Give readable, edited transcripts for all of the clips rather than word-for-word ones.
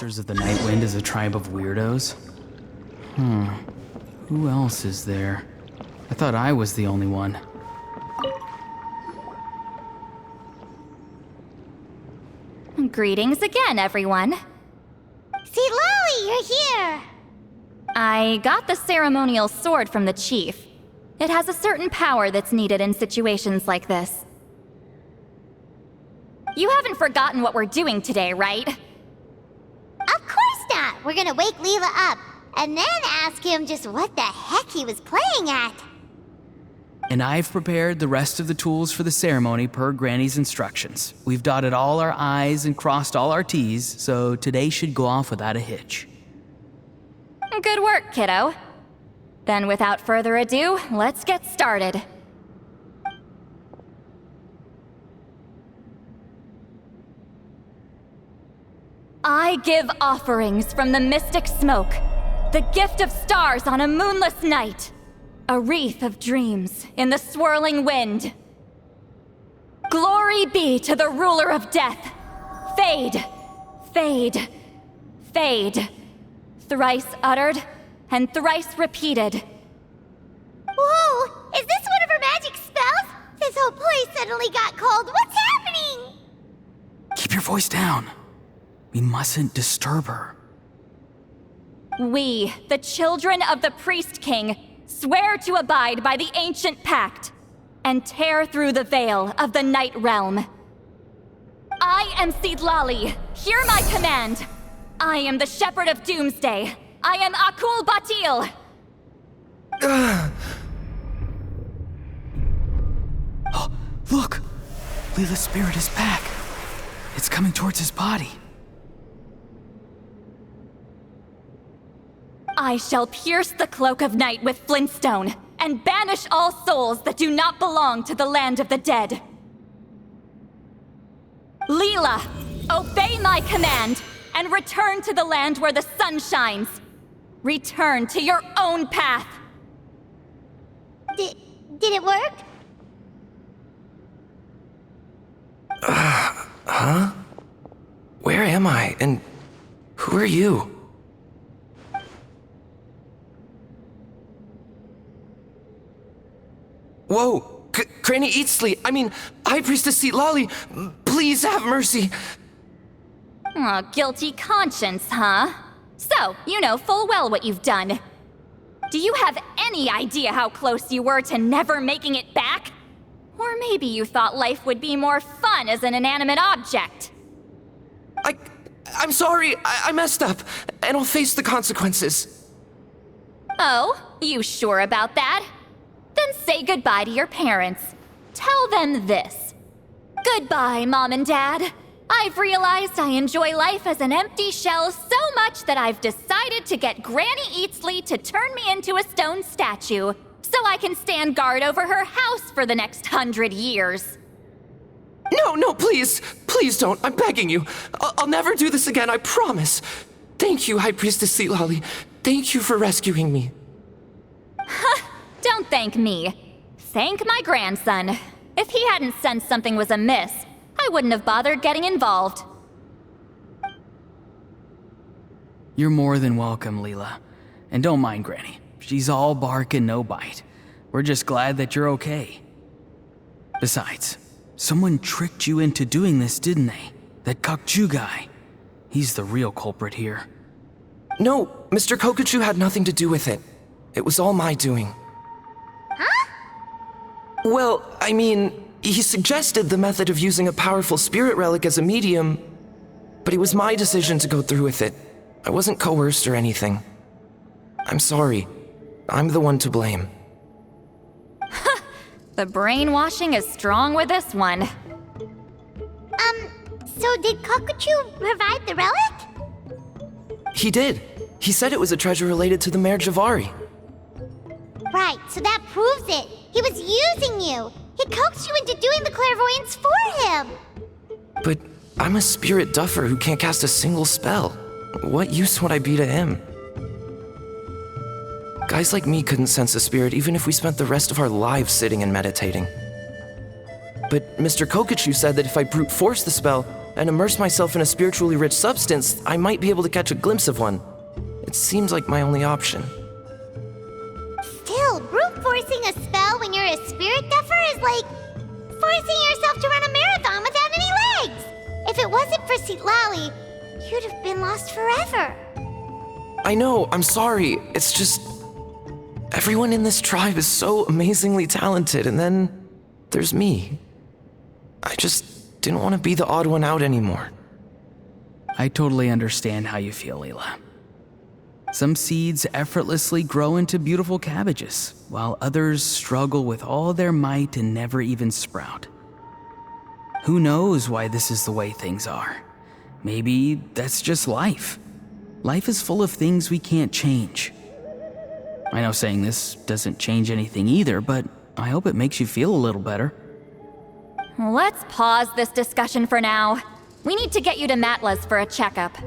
Masters of the Night Wind as a tribe of weirdos? Who else is there? I thought I was the only one. Greetings again, everyone. See, Lolly, you're here! I got the ceremonial sword from the chief. It has a certain power that's needed in situations like this. You haven't forgotten what we're doing today, right? Of course not! We're gonna wake Leela up, and then ask him just what the heck he was playing at. And I've prepared the rest of the tools for the ceremony per Granny's instructions. We've dotted all our I's and crossed all our T's, so today should go off without a hitch. Good work, kiddo. Then without further ado, let's get started. I give offerings from the mystic smoke, the gift of stars on a moonless night. A wreath of dreams in the swirling wind. Glory be to the ruler of death. Fade, fade, fade. Thrice uttered and thrice repeated. Whoa! Is this one of her magic spells? This whole place suddenly got cold. What's happening? Keep your voice down. We mustn't disturb her. We, the children of the Priest King, swear to abide by the ancient pact and tear through the veil of the Night Realm. I am Seedlali. Hear my command. I am the Shepherd of Doomsday. I am Akul Batil. Oh, look! Leela's spirit is back. It's coming towards his body. I shall pierce the cloak of night with flintstone and banish all souls that do not belong to the land of the dead. Leela, obey my command and return to the land where the sun shines. Return to your own path. Did it work? Huh? Where am I? And who are you? Whoa! Granny Eatsley! I mean, High Priestess Seedlali! Please have mercy! Aw, guilty conscience, huh? So, you know full well what you've done. Do you have any idea how close you were to never making it back? Or maybe you thought life would be more fun as an inanimate object. I'm sorry, I messed up, and I'll face the consequences. Oh, you sure about that? Then say goodbye to your parents. Tell them this. Goodbye, Mom and Dad. I've realized I enjoy life as an empty shell so much that I've decided to get Granny Eatsley to turn me into a stone statue so I can stand guard over her house for the next 100 years. No, please! Please don't, I'm begging you. I'll never do this again, I promise. Thank you, High Priestess Seedlali. Thank you for rescuing me. Don't thank me. Thank my grandson. If he hadn't sensed something was amiss, I wouldn't have bothered getting involved. You're more than welcome, Leela. And don't mind Granny. She's all bark and no bite. We're just glad that you're okay. Besides, someone tricked you into doing this, didn't they? That Kokju guy. He's the real culprit here. No, Mr. Kokachu had nothing to do with it. It was all my doing. Huh? Well, I mean, he suggested the method of using a powerful spirit relic as a medium, but it was my decision to go through with it. I wasn't coerced or anything. I'm sorry. I'm the one to blame. The brainwashing is strong with this one. So did Kokachu provide the relic? He did. He said it was a treasure related to the Mare Javari. Right, so that proves it. He was using you. He coaxed you into doing the clairvoyance for him. But I'm a spirit duffer who can't cast a single spell. What use would I be to him? Guys like me couldn't sense a spirit even if we spent the rest of our lives sitting and meditating. But Mr. Kokachu said that if I brute force the spell, and immerse myself in a spiritually rich substance, I might be able to catch a glimpse of one. It seems like my only option. Still, brute forcing a spell when you're a spirit duffer is like forcing yourself to run a marathon without any legs. If it wasn't for Citlali, you'd have been lost forever. I know, I'm sorry. It's just... everyone in this tribe is so amazingly talented, and then there's me. I just didn't want to be the odd one out anymore. I totally understand how you feel, Leela. Some seeds effortlessly grow into beautiful cabbages, while others struggle with all their might and never even sprout. Who knows why this is the way things are? Maybe that's just life. Life is full of things we can't change. I know saying this doesn't change anything either, but I hope it makes you feel a little better. Let's pause this discussion for now. We need to get you to Matla's for a checkup.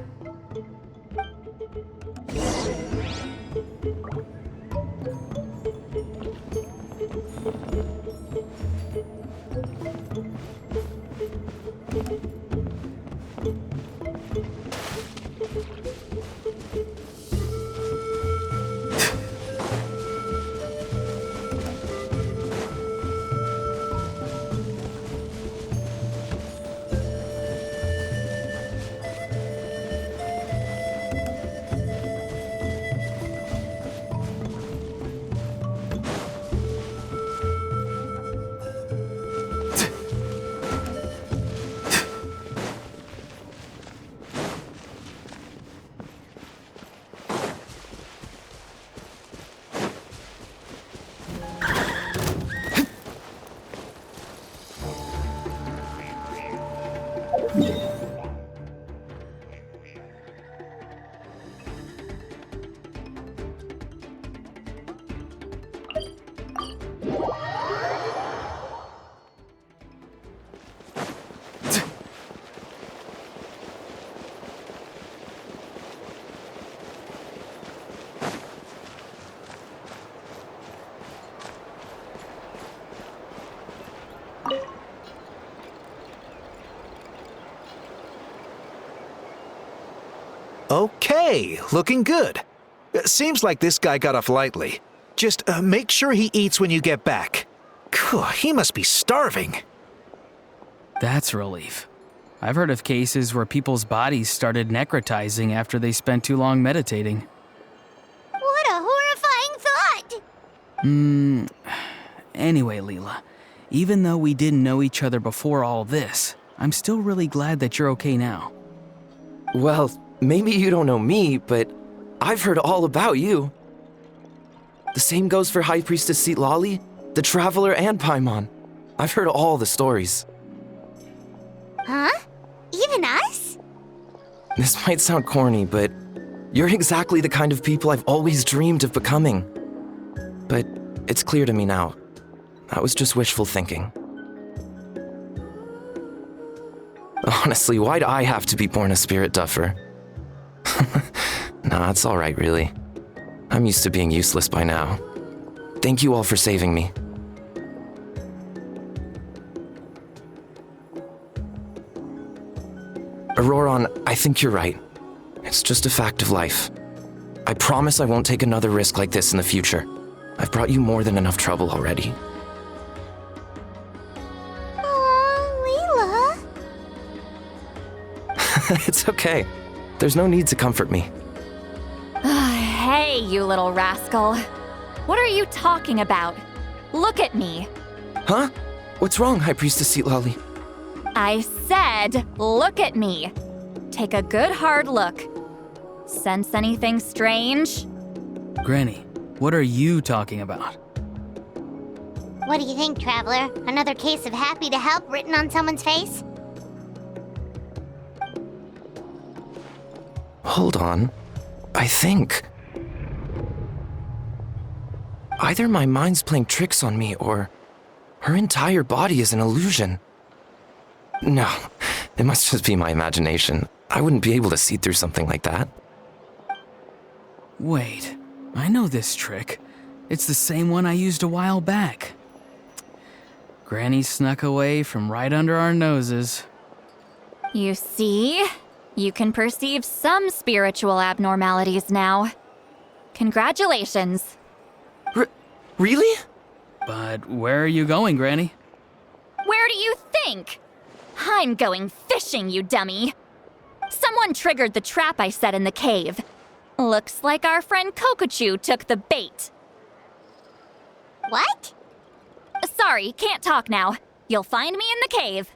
Okay, looking good. Seems like this guy got off lightly. Just make sure he eats when you get back. He must be starving. That's a relief. I've heard of cases where people's bodies started necrotizing after they spent too long meditating. What a horrifying thought! Anyway, Leela, even though we didn't know each other before all this, I'm still really glad that you're okay now. Well, maybe you don't know me, but I've heard all about you. The same goes for High Priestess Citlali, the Traveler, and Paimon. I've heard all the stories. Huh? Even us? This might sound corny, but you're exactly the kind of people I've always dreamed of becoming. But it's clear to me now. That was just wishful thinking. Honestly, why'd I have to be born a spirit duffer? Nah, it's alright, really. I'm used to being useless by now. Thank you all for saving me. Auroron, I think you're right. It's just a fact of life. I promise I won't take another risk like this in the future. I've brought you more than enough trouble already. Aw, Leela. It's okay. There's no need to comfort me. Hey, you little rascal. What are you talking about? Look at me. Huh? What's wrong, High Priestess Citlali? I said, look at me. Take a good hard look. Sense anything strange? Granny, what are you talking about? What do you think, Traveler? Another case of happy to help written on someone's face? Hold on. I think... either my mind's playing tricks on me, or her entire body is an illusion. No, it must just be my imagination. I wouldn't be able to see through something like that. Wait, I know this trick. It's the same one I used a while back. Granny snuck away from right under our noses. You see? You can perceive some spiritual abnormalities now. Congratulations. Really? But where are you going, Granny? Where do you think? I'm going fishing, you dummy. Someone triggered the trap I set in the cave. Looks like our friend Kokochu took the bait. What? Sorry, can't talk now. You'll find me in the cave.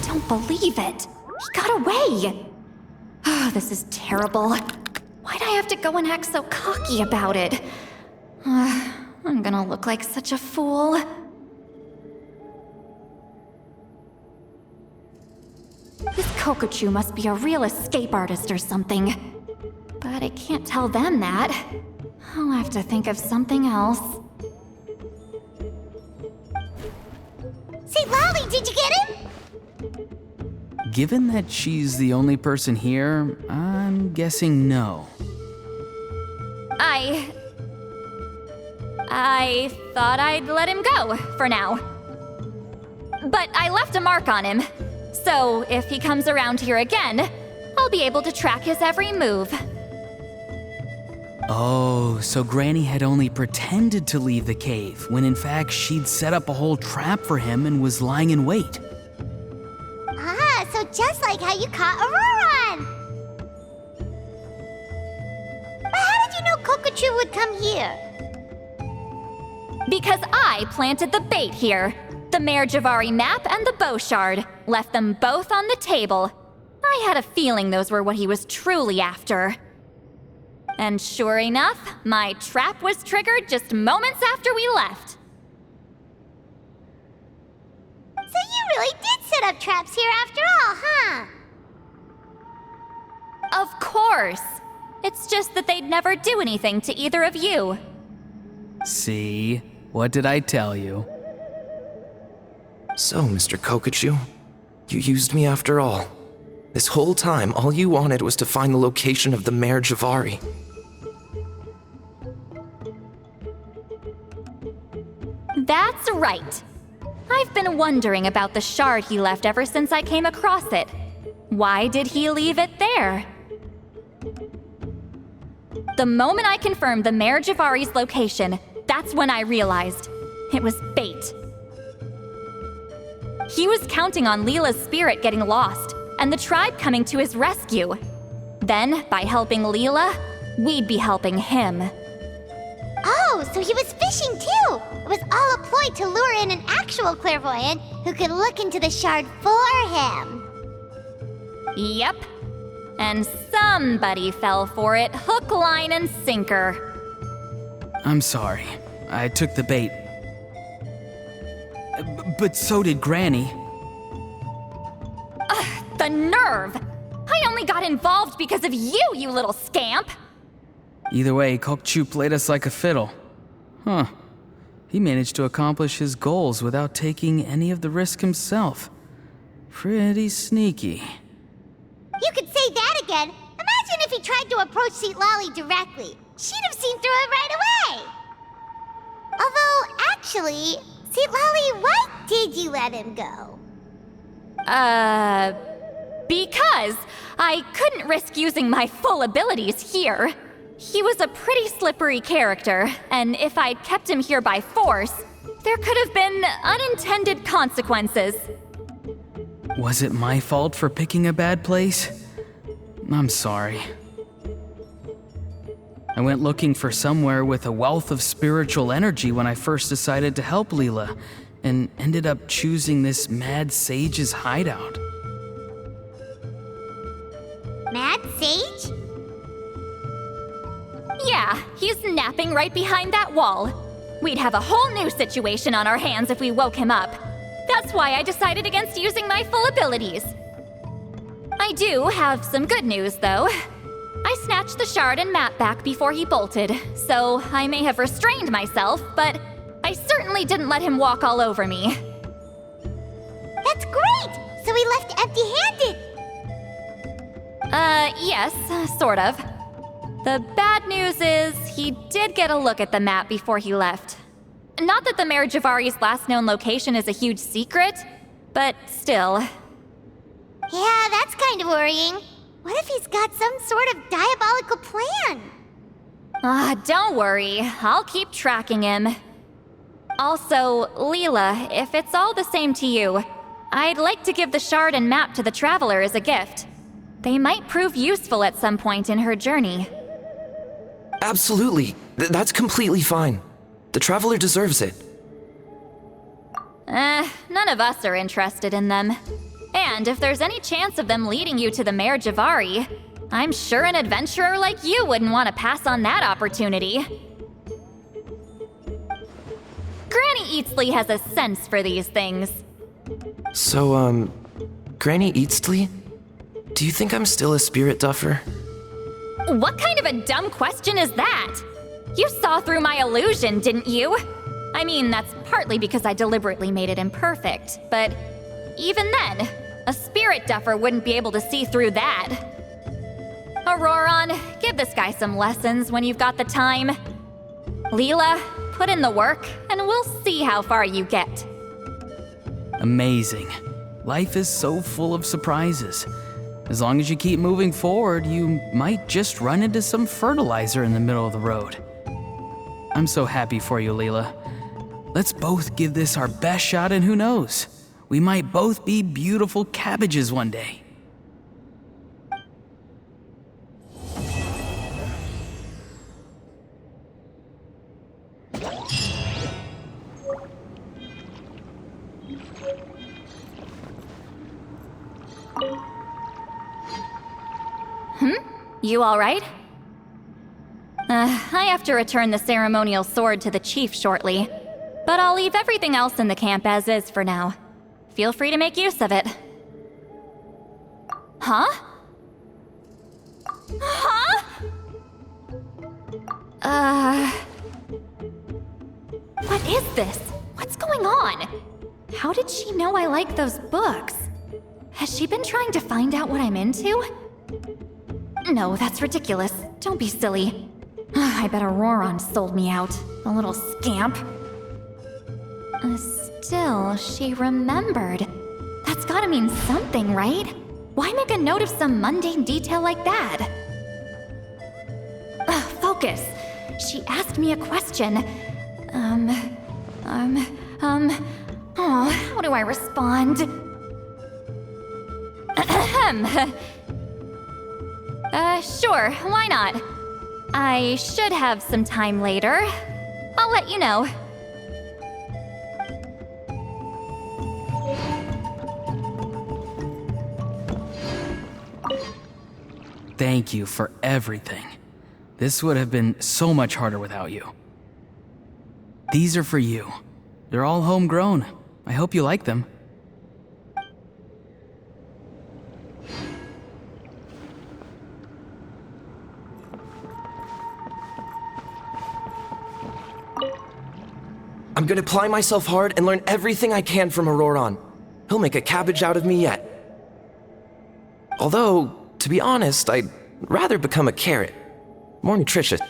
Don't believe it. He got away. Oh, this is terrible. Why'd I have to go and act so cocky about it? I'm gonna look like such a fool. This Kokochu must be a real escape artist or something. But I can't tell them that. I'll have to think of something else. Say, Lolly, did you get him? Given that she's the only person here, I'm guessing no. I thought I'd let him go, for now. But I left a mark on him, so if he comes around here again, I'll be able to track his every move. Oh, so Granny had only pretended to leave the cave, when in fact she'd set up a whole trap for him and was lying in wait. Ah, so just like how you caught Auroron! But how did you know Kokochu would come here? Because I planted the bait here. The Mare Javari map and the bow shard. Left them both on the table. I had a feeling those were what he was truly after. And sure enough, my trap was triggered just moments after we left. So you really did set up traps here after all, huh? Of course. It's just that they'd never do anything to either of you. See? What did I tell you? So, Mr. Kokochu, you used me after all. This whole time, all you wanted was to find the location of the Mare Javari. That's right. I've been wondering about the shard he left ever since I came across it. Why did he leave it there? The moment I confirmed the Mare Javari's location, that's when I realized it was bait. He was counting on Leela's spirit getting lost and the tribe coming to his rescue. Then, by helping Leela, we'd be helping him. Oh, so he was fishing too! It was all a ploy to lure in an actual clairvoyant who could look into the shard for him. Yep. And somebody fell for it, hook, line, and sinker. I'm sorry. I took the bait. But so did Granny. The nerve! I only got involved because of you, you little scamp! Either way, Kokchu played us like a fiddle. Huh. He managed to accomplish his goals without taking any of the risk himself. Pretty sneaky. You could say that again. Imagine if he tried to approach Lali directly. She'd have seen through it right away. Although, actually, Lali, why did you let him go? Because I couldn't risk using my full abilities here. He was a pretty slippery character, and if I'd kept him here by force, there could have been unintended consequences. Was it my fault for picking a bad place? I'm sorry. I went looking for somewhere with a wealth of spiritual energy when I first decided to help Leela, and ended up choosing this mad sage's hideout. Mad Sage? Yeah, he's napping right behind that wall. We'd have a whole new situation on our hands if we woke him up. That's why I decided against using my full abilities. I do have some good news, though. I snatched the shard and map back before he bolted, so I may have restrained myself, but I certainly didn't let him walk all over me. That's great! So he left empty-handed! Yes, sort of. The bad news is he did get a look at the map before he left. Not that the Mayor Javari's last known location is a huge secret, but still. Yeah, that's kind of worrying. What if he's got some sort of diabolical plan? Don't worry. I'll keep tracking him. Also, Leela, if it's all the same to you, I'd like to give the shard and map to the Traveler as a gift. They might prove useful at some point in her journey. Absolutely. That's completely fine. The Traveler deserves it. None of us are interested in them. And if there's any chance of them leading you to the Mayor Javari, I'm sure an adventurer like you wouldn't want to pass on that opportunity. Granny Eatsley has a sense for these things. So, Granny Eatsley? Do you think I'm still a spirit duffer? What kind of a dumb question is that? You saw through my illusion, didn't you? I mean, that's partly because I deliberately made it imperfect, but even then, a spirit duffer wouldn't be able to see through that. Auroron, give this guy some lessons when you've got the time. Leela, put in the work, and we'll see how far you get. Amazing. Life is so full of surprises. As long as you keep moving forward, you might just run into some fertilizer in the middle of the road. I'm so happy for you, Leela. Let's both give this our best shot, and who knows? We might both be beautiful cabbages one day. You all right? I have to return the ceremonial sword to the chief shortly, but I'll leave everything else in the camp as is for now. Feel free to make use of it. Huh? Huh? What is this? What's going on? How did she know I like those books? Has she been trying to find out what I'm into? No, that's ridiculous. Don't be silly. I bet Auroron sold me out. The little scamp. Still, she remembered. That's gotta mean something, right? Why make a note of some mundane detail like that? Focus. She asked me a question. Oh, how do I respond? Ahem. Sure, why not? I should have some time later. I'll let you know. Thank you for everything. This would have been so much harder without you. These are for you. They're all homegrown. I hope you like them. I'm gonna apply myself hard and learn everything I can from Auroron. He'll make a cabbage out of me yet. Although, to be honest, I'd rather become a carrot. More nutritious.